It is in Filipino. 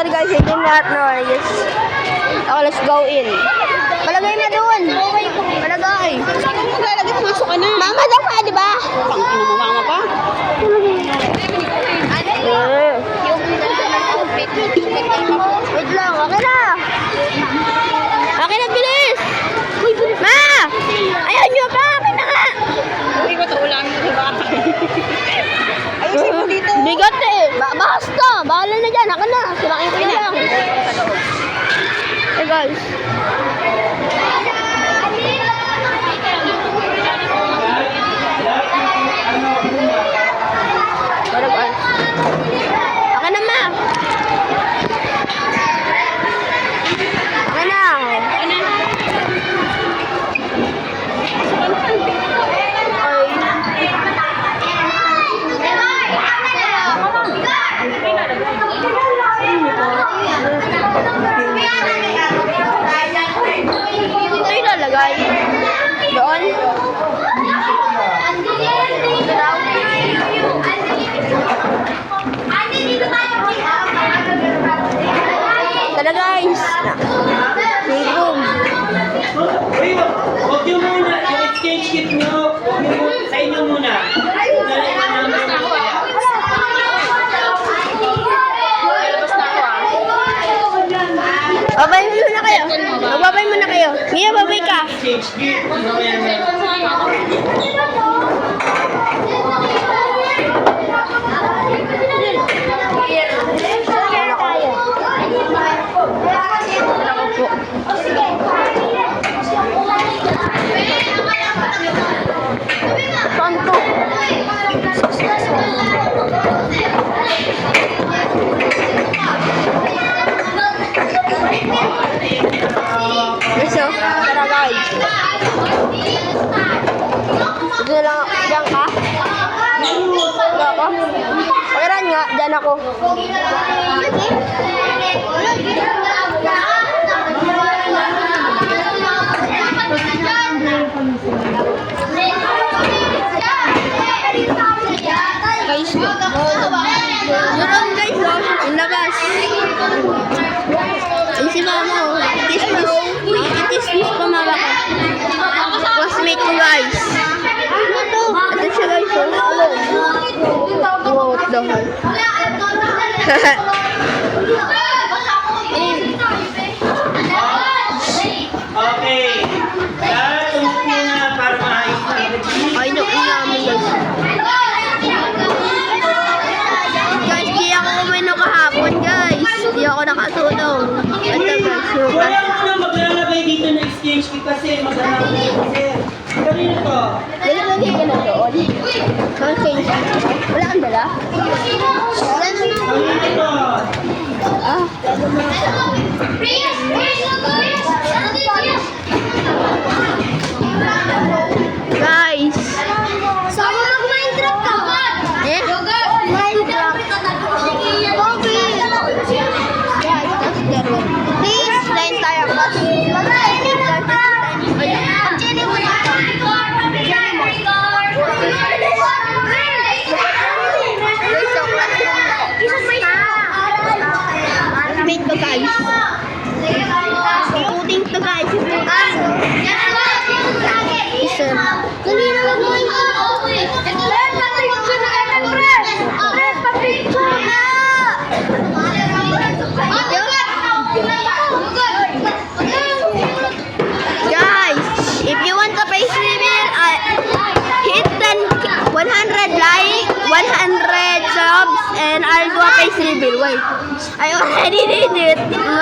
sorry guys, I did not know. Yes. Okay, let's go in. Palagay na doon. Palagay. Maglalagay, pumasok ka na. Mama daw ka, di ba? Pangkin mo, mama pa. Wait lang, okay na. Okay na, bilis. Ma! Ayaw nyo pa, akin na nga. Uy, ba't ulam yung iba? Ayusin mo dito. Bigat eh. Basta, bahala na dyan. Akin na. Sirakin ko na lang. Hey guys. Akin na, ma. Akin na. Ito ilalagay. Doon. Tara guys. Playroom. Huwag nyo muna, yung exchange kit nyo, huwag nyo muna, sa inyo muna. Babay muna kayo. Babay muna kayo. Mia, babay ka. Exchange kit, ano yan? Tonto. Gusto? Tara guys. Dito lang ako. Diyan ka? Diyan ako? Pagkaran nga, diyan ako. Guys, yun guys, yung labas. Ay, si mama, itis-tis pa mama ko. Classmate ko guys. Ito siya guys, wow, what the hell. Okay. Lahat, tumunod muna para maayos na. Ay, naman namin guys. Guys, di ako umino kahapon guys. Di ako nakatulong. Ito guys, yung Wala ko na maglalagay dito na exchange kit kasi maghanap na yun, sir. Kanina to? Nalagay ka na doon. Okay. Wala kang dala? Kanina to? Ah. Guys. Sama mag-Minecraft ka ba? Eh? Minecraft. Guys, that's the room. Please, line tayo. Classmate ko guys. Puting to guys. Isa. Dali na mag-Minecraft. Guys, if you want to face reveal, hit 100 like, 100 subs, and I'll do a face reveal. Wait, I already did it.